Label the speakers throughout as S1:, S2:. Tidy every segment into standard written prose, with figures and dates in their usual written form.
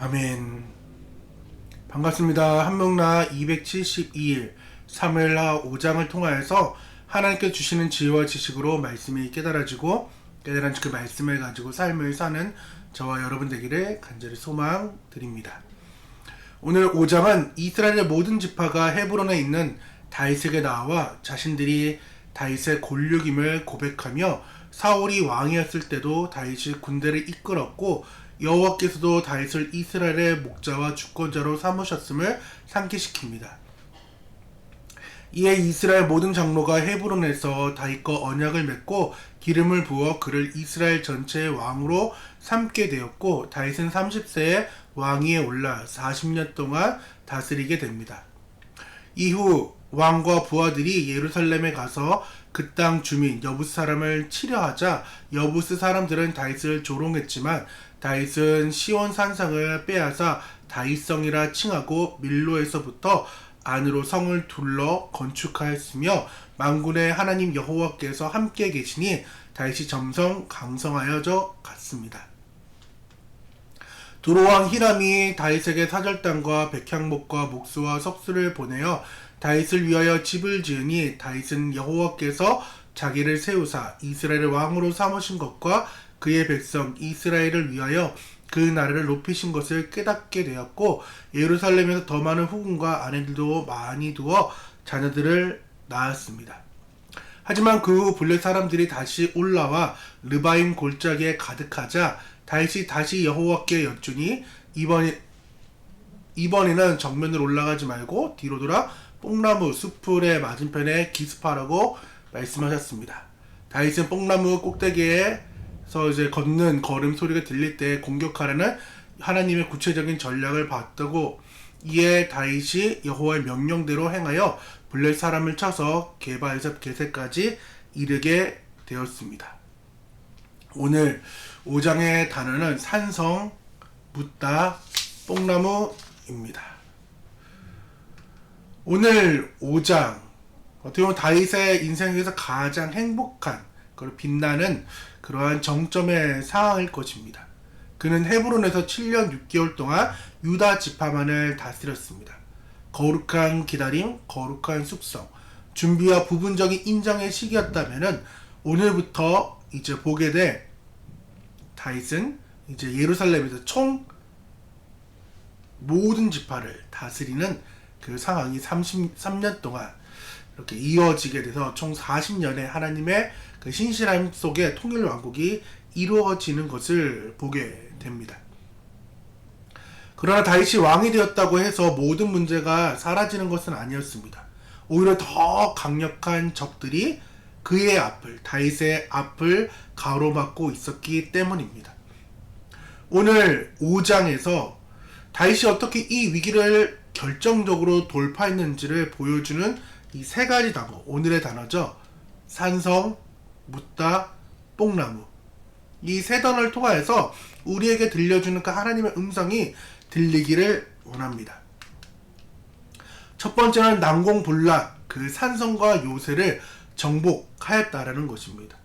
S1: 아멘. 반갑습니다. 한명나 272일 사무엘하 5장을 통하여서 하나님께 주시는 지혜와 지식으로 말씀이 깨달아지고 깨달은 그 말씀을 가지고 삶을 사는 저와 여러분 되기를 간절히 소망드립니다. 오늘 5장은 이스라엘의 모든 지파가 헤브론에 있는 다윗에게 나와 자신들이 다윗의 권력임을 고백하며 사울이 왕이었을 때도 다윗이 군대를 이끌었고 여호와께서도 다윗을 이스라엘의 목자와 주권자로 삼으셨음을 상기시킵니다. 이에 이스라엘 모든 장로가 헤브론에서 다윗과 언약을 맺고 기름을 부어 그를 이스라엘 전체의 왕으로 삼게 되었고 다윗은 30세에 왕위에 올라 40년 동안 다스리게 됩니다. 이후 왕과 부하들이 예루살렘에 가서 그 땅 주민 여부스 사람을 치려하자 여부스 사람들은 다윗을 조롱했지만 다윗은 시온 산성을 빼앗아 다윗성이라 칭하고 밀로에서부터 안으로 성을 둘러 건축하였으며 만군의 하나님 여호와께서 함께 계시니 다윗이 점점 강성하여져 갔습니다. 두로왕 히람이 다윗에게 사절단과 백향목과 목수와 석수를 보내어 다윗을 위하여 집을 지으니 다윗은 여호와께서 자기를 세우사 이스라엘의 왕으로 삼으신 것과 그의 백성 이스라엘을 위하여 그 나라를 높이신 것을 깨닫게 되었고 예루살렘에서 더 많은 후궁과 아내들도 많이 두어 자녀들을 낳았습니다. 하지만 그 후 블레 사람들이 다시 올라와 르바임 골짜기에 가득하자 다윗이 다시 여호와께 여쭈니 이번에는 정면으로 올라가지 말고 뒤로 돌아 뽕나무 숲풀의 맞은편에 기습하라고 말씀하셨습니다. 다윗은 뽕나무 꼭대기에서 걷는 걸음 소리가 들릴 때 공격하려는 하나님의 구체적인 전략을 봤다고 이에 다윗이 여호와의 명령대로 행하여 블렛 사람을 쳐서 게바에서 게세까지 이르게 되었습니다. 오늘 5장의 단어는 산성, 묻다, 뽕나무입니다. 오늘 5장 어떻게 보면 다윗의 인생에서 가장 행복한 그리고 빛나는 그러한 정점의 상황일 것입니다. 그는 헤브론에서 7년 6개월 동안 유다 지파만을 다스렸습니다. 거룩한 기다림, 거룩한 숙성, 준비와 부분적인 인정의 시기였다면은 오늘부터 이제 보게 될 다윗은 이제 예루살렘에서 총 모든 지파를 다스리는 그 상황이 33년 동안 이렇게 이어지게 돼서 총 40년의 하나님의 그 신실함 속에 통일 왕국이 이루어지는 것을 보게 됩니다. 그러나 다윗이 왕이 되었다고 해서 모든 문제가 사라지는 것은 아니었습니다. 오히려 더 강력한 적들이 그의 앞을, 다윗의 앞을 가로막고 있었기 때문입니다. 오늘 5장에서 다윗이 어떻게 이 위기를 결정적으로 돌파했는지를 보여주는 이 세 가지 단어, 오늘의 단어죠. 산성, 묻다, 뽕나무. 이 세 단어를 통하여서 우리에게 들려주는 그 하나님의 음성이 들리기를 원합니다. 첫 번째는 난공불락, 그 산성과 요새를 정복하였다라는 것입니다.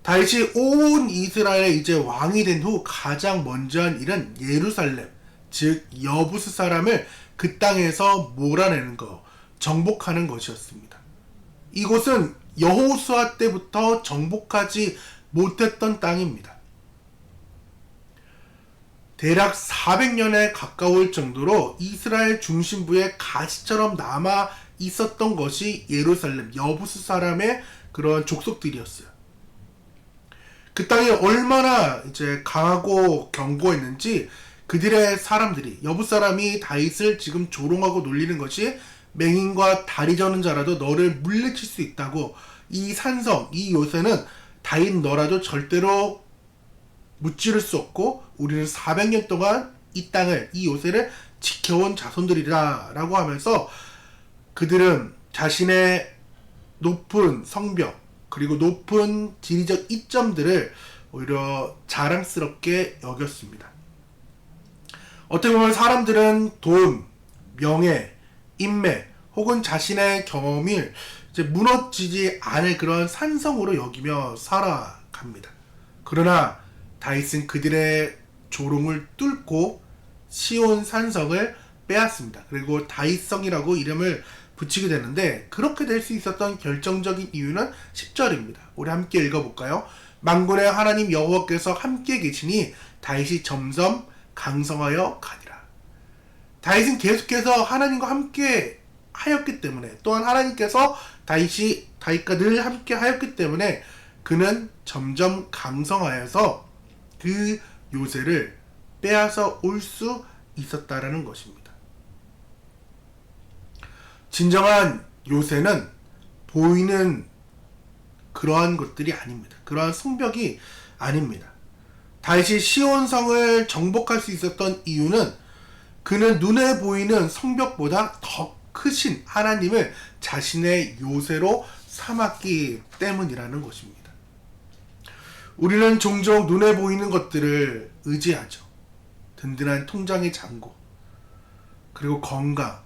S1: 다윗이 온 이스라엘에 이제 왕이 된 후 가장 먼저 한 일은 예루살렘, 즉 여부스 사람을 그 땅에서 몰아내는 것, 정복하는 것이었습니다. 이곳은 여호수아 때부터 정복하지 못했던 땅입니다. 대략 400년에 가까울 정도로 이스라엘 중심부에 가시처럼 남아 있었던 것이 예루살렘, 여부스 사람의 그런 족속들이었어요. 그 땅이 얼마나 이제 강하고 견고했는지 그들의 사람들이, 여부 사람이 다윗을 지금 조롱하고 놀리는 것이 맹인과 다리 저는 자라도 너를 물리칠 수 있다고, 이 산성, 이 요새는 다윗 너라도 절대로 무찌를 수 없고 우리는 400년 동안 이 땅을, 이 요새를 지켜온 자손들이라 라고 하면서 그들은 자신의 높은 성벽 그리고 높은 지리적 이점들을 오히려 자랑스럽게 여겼습니다. 어떻게 보면 사람들은 돈, 명예, 인맥 혹은 자신의 경험이 이제 무너지지 않을 그런 산성으로 여기며 살아갑니다. 그러나 다윗은 그들의 조롱을 뚫고 시온 산성을 빼앗습니다. 그리고 다윗성이라고 이름을 붙이게 되는데, 그렇게 될 수 있었던 결정적인 이유는 10절입니다. 우리 함께 읽어볼까요? 만군의 하나님 여호와께서 함께 계시니 다윗이 점점 강성하여 가니라. 다윗은 계속해서 하나님과 함께 하였기 때문에, 또한 하나님께서 다윗과 늘 함께 하였기 때문에 그는 점점 강성하여서 그 요새를 빼앗아 올 수 있었다라는 것입니다. 진정한 요새는 보이는 그러한 것들이 아닙니다. 그러한 성벽이 아닙니다. 다윗이 시온성을 정복할 수 있었던 이유는 그는 눈에 보이는 성벽보다 더 크신 하나님을 자신의 요새로 삼았기 때문이라는 것입니다. 우리는 종종 눈에 보이는 것들을 의지하죠. 든든한 통장의 잔고, 그리고 건강,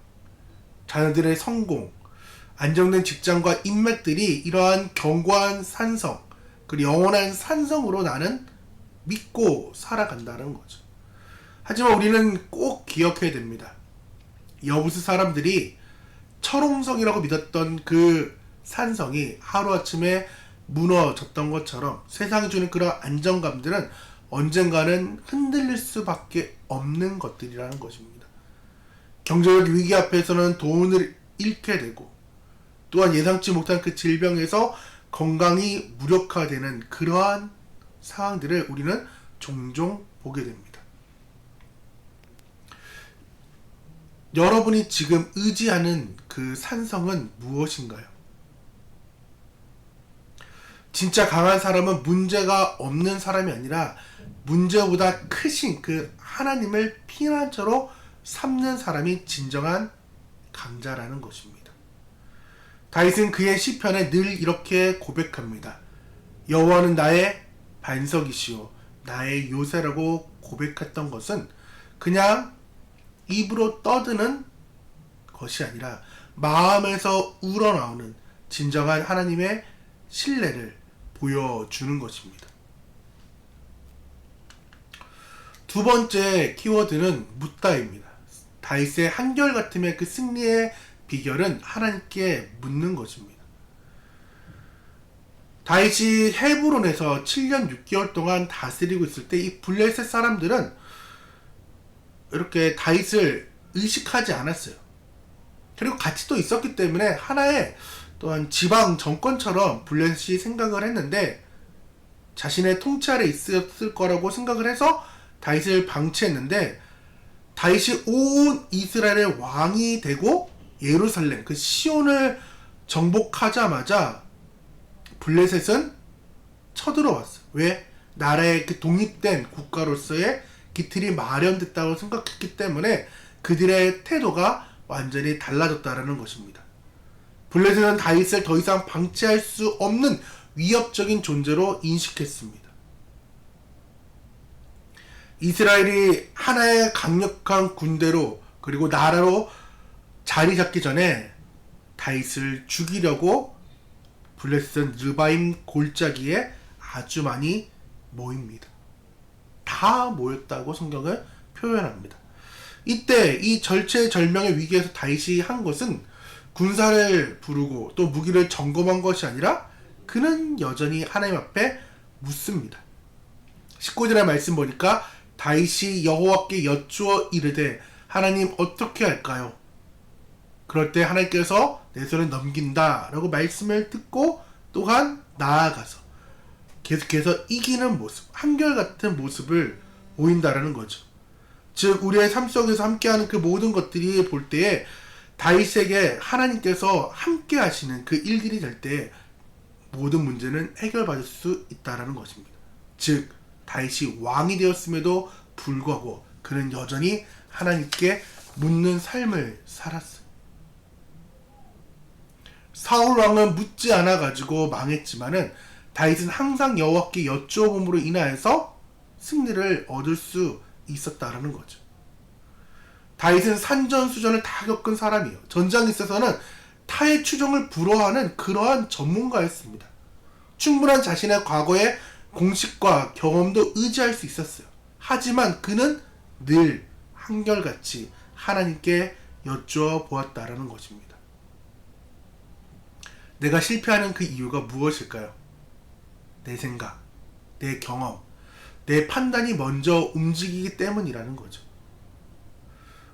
S1: 자녀들의 성공, 안정된 직장과 인맥들이 이러한 견고한 산성, 그리고 영원한 산성으로 나는 믿고 살아간다는 거죠. 하지만 우리는 꼭 기억해야 됩니다. 여부수 사람들이 철옹성이라고 믿었던 그 산성이 하루아침에 무너졌던 것처럼 세상이 주는 그런 안정감들은 언젠가는 흔들릴 수밖에 없는 것들이라는 것입니다. 경제적 위기 앞에서는 돈을 잃게 되고, 또한 예상치 못한 그 질병에서 건강이 무력화되는 그러한 상황들을 우리는 종종 보게 됩니다. 여러분이 지금 의지하는 그 산성은 무엇인가요? 진짜 강한 사람은 문제가 없는 사람이 아니라 문제보다 크신 그 하나님을 피난처로 삼는 사람이 진정한 강자라는 것입니다. 다윗은 그의 시편에 늘 이렇게 고백합니다. 여호와는 나의 반석이시오 나의 요새라고 고백했던 것은 그냥 입으로 떠드는 것이 아니라 마음에서 우러나오는 진정한 하나님의 신뢰를 보여주는 것입니다. 두 번째 키워드는 묻다입니다. 다윗의 한결같음의 그 승리의 비결은 하나님께 묻는 것입니다. 다윗이 헤브론에서 7년 6개월 동안 다스리고 있을 때 이 블레셋 사람들은 이렇게 다윗을 의식하지 않았어요. 그리고 같이 또 있었기 때문에 하나의 또한 지방 정권처럼 블레셋이 생각을 했는데, 자신의 통치 아래 있었을 거라고 생각을 해서 다윗을 방치했는데, 다윗이 온 이스라엘의 왕이 되고 예루살렘 그 시온을 정복하자마자 블레셋은 쳐들어왔어요. 왜? 나라의 그 독립된 국가로서의 기틀이 마련됐다고 생각했기 때문에 그들의 태도가 완전히 달라졌다는 것입니다. 블레셋은 다윗을 더 이상 방치할 수 없는 위협적인 존재로 인식했습니다. 이스라엘이 하나의 강력한 군대로 그리고 나라로 자리 잡기 전에 다윗을 죽이려고 블레셋은 르바임 골짜기에 아주 많이 모입니다. 다 모였다고 성경을 표현합니다. 이때 이 절체절명의 위기에서 다윗이 한 것은 군사를 부르고 또 무기를 점검한 것이 아니라 그는 여전히 하나님 앞에 묻습니다. 19절의 말씀 보니까 다윗이 여호와께 여쭈어 이르되 하나님 어떻게 할까요? 그럴 때 하나님께서 내 손에 넘긴다 라고 말씀을 듣고 또한 나아가서 계속해서 이기는 모습, 한결같은 모습을 보인다라는 거죠. 즉 우리의 삶 속에서 함께하는 그 모든 것들이 볼 때에 다윗에게 하나님께서 함께 하시는 그 일들이 될 때 모든 문제는 해결받을 수 있다라는 것입니다. 즉 다윗이 왕이 되었음에도 불구하고 그는 여전히 하나님께 묻는 삶을 살았어요. 사울 왕은 묻지 않아 가지고 망했지만은 다윗은 항상 여호와께 여쭈어봄으로 인하여서 승리를 얻을 수 있었다라는 거죠. 다윗은 산전수전을 다 겪은 사람이에요. 전장에 있어서는 타의 추종을 불허하는 그러한 전문가였습니다. 충분한 자신의 과거의 공식과 경험도 의지할 수 있었어요. 하지만 그는 늘 한결같이 하나님께 여쭈어 보았다라는 것입니다. 내가 실패하는 그 이유가 무엇일까요? 내 생각, 내 경험, 내 판단이 먼저 움직이기 때문이라는 거죠.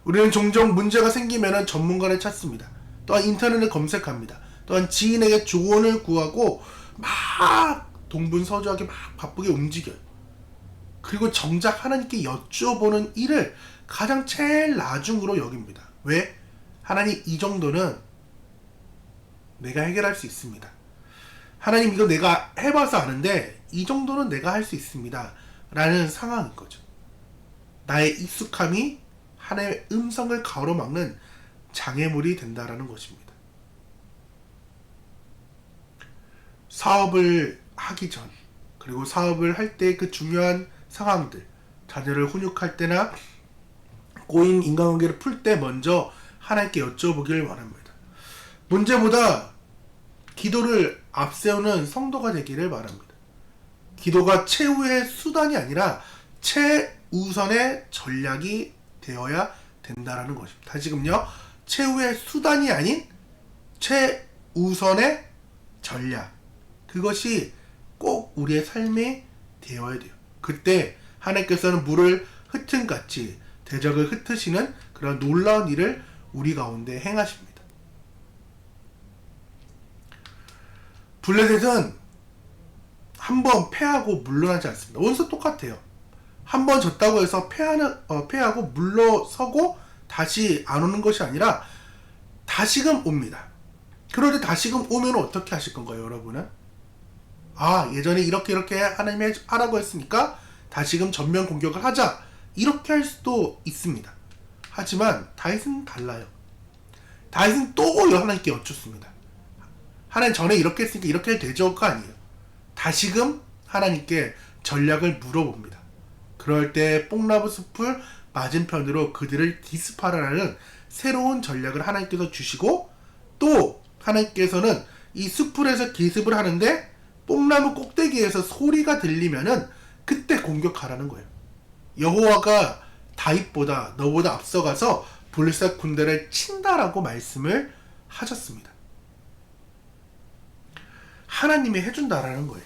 S1: 우리는 종종 문제가 생기면 전문가를 찾습니다. 또한 인터넷을 검색합니다. 또한 지인에게 조언을 구하고 막 동분서주하게 막 바쁘게 움직여요. 그리고 정작 하나님께 여쭈어보는 일을 가장 제일 나중으로 여깁니다. 왜? 하나님, 이 정도는 내가 해결할 수 있습니다. 하나님, 이거 내가 해봐서 아는데 이 정도는 내가 할 수 있습니다 라는 상황인 거죠. 나의 익숙함이 하나님의 음성을 가로막는 장애물이 된다라는 것입니다. 사업을 하기 전, 그리고 사업을 할 때 그 중요한 상황들, 자녀를 훈육할 때나 꼬인 인간관계를 풀 때 먼저 하나님께 여쭤보길 원합니다. 문제보다 기도를 앞세우는 성도가 되기를 바랍니다. 기도가 최후의 수단이 아니라 최우선의 전략이 되어야 된다라는 것입니다. 다시금요, 최후의 수단이 아닌 최우선의 전략, 그것이 꼭 우리의 삶에 되어야 돼요. 그때 하나님께서는 물을 흩은같이 대적을 흩으시는 그런 놀라운 일을 우리 가운데 행하십니다. 블레셋은 한번 패하고 물러나지 않습니다. 원수 똑같아요. 한번 졌다고 해서 패하고 물러서고 다시 안 오는 것이 아니라 다시금 옵니다. 그런데 다시금 오면 어떻게 하실 건가요, 여러분은? 예전에 이렇게 하나님이 하라고 했으니까 다시금 전면 공격을 하자, 이렇게 할 수도 있습니다. 하지만 다윗은 달라요. 다윗은 또 하나님께 여쭙습니다. 하나님, 전에 이렇게 했으니까 이렇게 해도 되죠가 아니에요. 다시금 하나님께 전략을 물어봅니다. 그럴 때 뽕나무 숲을 맞은편으로 그들을 기습하라는 새로운 전략을 하나님께서 주시고, 또 하나님께서는 이 숲풀에서 기습을 하는데 뽕나무 꼭대기에서 소리가 들리면은 그때 공격하라는 거예요. 여호와가 다윗보다 너보다 앞서가서 블레셋 군대를 친다라고 말씀을 하셨습니다. 하나님이 해준다라는 거예요.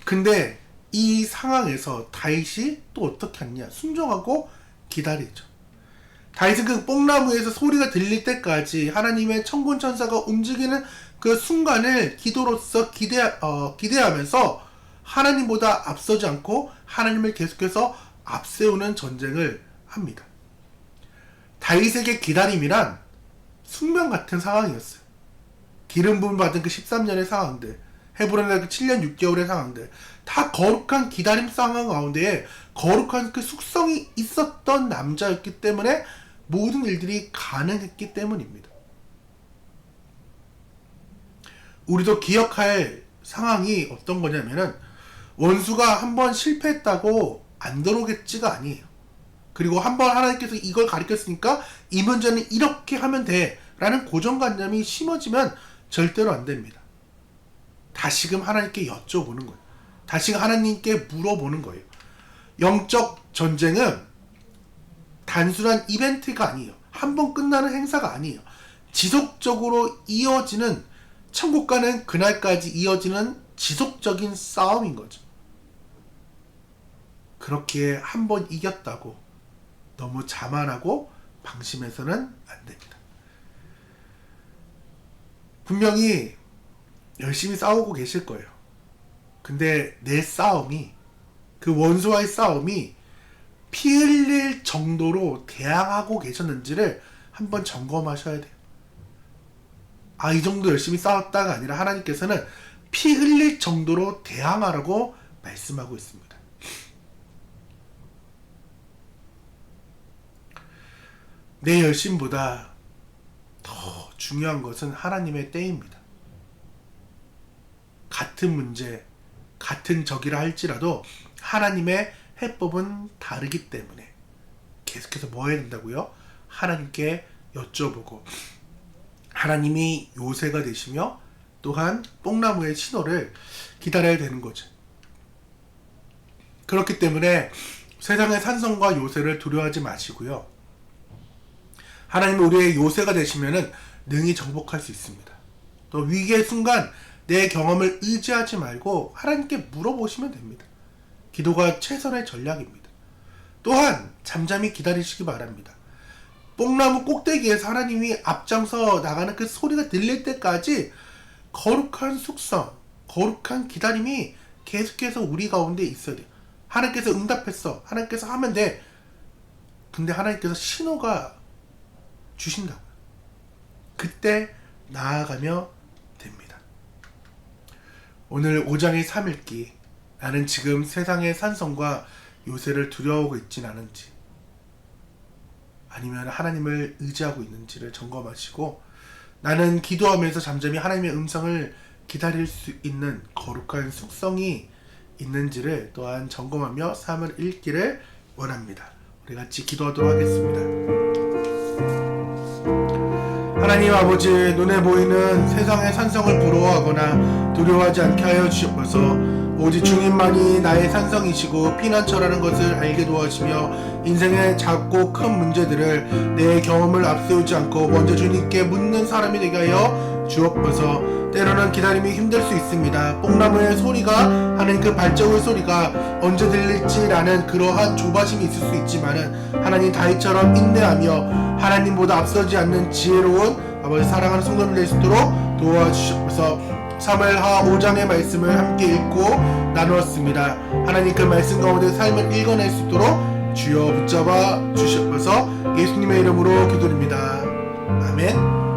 S1: 근데 이 상황에서 다윗이 또 어떻게 하느냐? 순종하고 기다리죠. 다윗은 그 뽕나무에서 소리가 들릴 때까지 하나님의 천군 천사가 움직이는 그 순간을 기도로서 기대하면서 하나님보다 앞서지 않고 하나님을 계속해서 앞세우는 전쟁을 합니다. 다윗에게 기다림이란 숙명 같은 상황이었어요. 기름 부음 받은 그 13년의 상황들, 헤브론의 그 7년 6개월의 상황들, 다 거룩한 기다림 상황 가운데에 거룩한 그 숙성이 있었던 남자였기 때문에 모든 일들이 가능했기 때문입니다. 우리도 기억할 상황이 어떤 거냐면은, 원수가 한번 실패했다고 안 들어오겠지가 아니에요. 그리고 한번 하나님께서 이걸 가르쳤으니까 이 문제는 이렇게 하면 돼 라는 고정관념이 심어지면 절대로 안 됩니다. 다시금 하나님께 여쭤보는 거예요. 다시금 하나님께 물어보는 거예요. 영적 전쟁은 단순한 이벤트가 아니에요. 한번 끝나는 행사가 아니에요. 지속적으로 이어지는, 천국 가는 그날까지 이어지는 지속적인 싸움인 거죠. 그렇게 한번 이겼다고 너무 자만하고 방심해서는 안 됩니다. 분명히 열심히 싸우고 계실 거예요. 근데 내 싸움이, 그 원수와의 싸움이 피 흘릴 정도로 대항하고 계셨는지를 한번 점검하셔야 돼요. 이 정도 열심히 싸웠다가 아니라 하나님께서는 피 흘릴 정도로 대항하라고 말씀하고 있습니다. 내 열심보다 더 중요한 것은 하나님의 때입니다. 같은 문제, 같은 적이라 할지라도 하나님의 해법은 다르기 때문에 계속해서 뭐 해야 된다고요? 하나님께 여쭤보고, 하나님이 요새가 되시며 또한 뽕나무의 신호를 기다려야 되는 거죠. 그렇기 때문에 세상의 산성과 요새를 두려워하지 마시고요. 하나님은 우리의 요새가 되시면은 능히 정복할 수 있습니다. 또 위기의 순간 내 경험을 의지하지 말고 하나님께 물어보시면 됩니다. 기도가 최선의 전략입니다. 또한 잠잠히 기다리시기 바랍니다. 뽕나무 꼭대기에서 하나님이 앞장서 나가는 그 소리가 들릴 때까지 거룩한 숙성, 거룩한 기다림이 계속해서 우리 가운데 있어야 돼요. 하나님께서 응답했어. 하나님께서 하면 돼. 근데 하나님께서 신호가 주신다고요. 그때 나아가며 됩니다. 오늘 5장의 3읽기. 나는 지금 세상의 산성과 요새를 두려워하고 있진 않은지, 아니면 하나님을 의지하고 있는지를 점검하시고, 나는 기도하면서 잠잠히 하나님의 음성을 기다릴 수 있는 거룩한 숙성이 있는지를 또한 점검하며 삶을 읽기를 원합니다. 우리 같이 기도하도록 하겠습니다. 하나님 아버지, 눈에 보이는 세상의 산성을 부러워하거나 두려워하지 않게 하여 주옵소서. 오직 주님만이 나의 산성이시고 피난처라는 것을 알게 도와주시며 인생의 작고 큰 문제들을 내 경험을 앞세우지 않고 먼저 주님께 묻는 사람이 되게 하여 주옵소서. 때로는 기다림이 힘들 수 있습니다. 뽕나무의 소리가 하는 그 발자국의 소리가 언제 들릴지라는 그러한 조바심이 있을 수 있지만은 하나님 다윗처럼 인내하며 하나님보다 앞서지 않는 지혜로운 아버지 사랑하는 성도들 될 수 있도록 도와주시옵소서. 사무엘하 5장의 말씀을 함께 읽고 나누었습니다. 하나님 그 말씀 가운데 삶을 읽어낼 수 있도록 주여 붙잡아 주시옵소서. 예수님의 이름으로 기도드립니다. 아멘.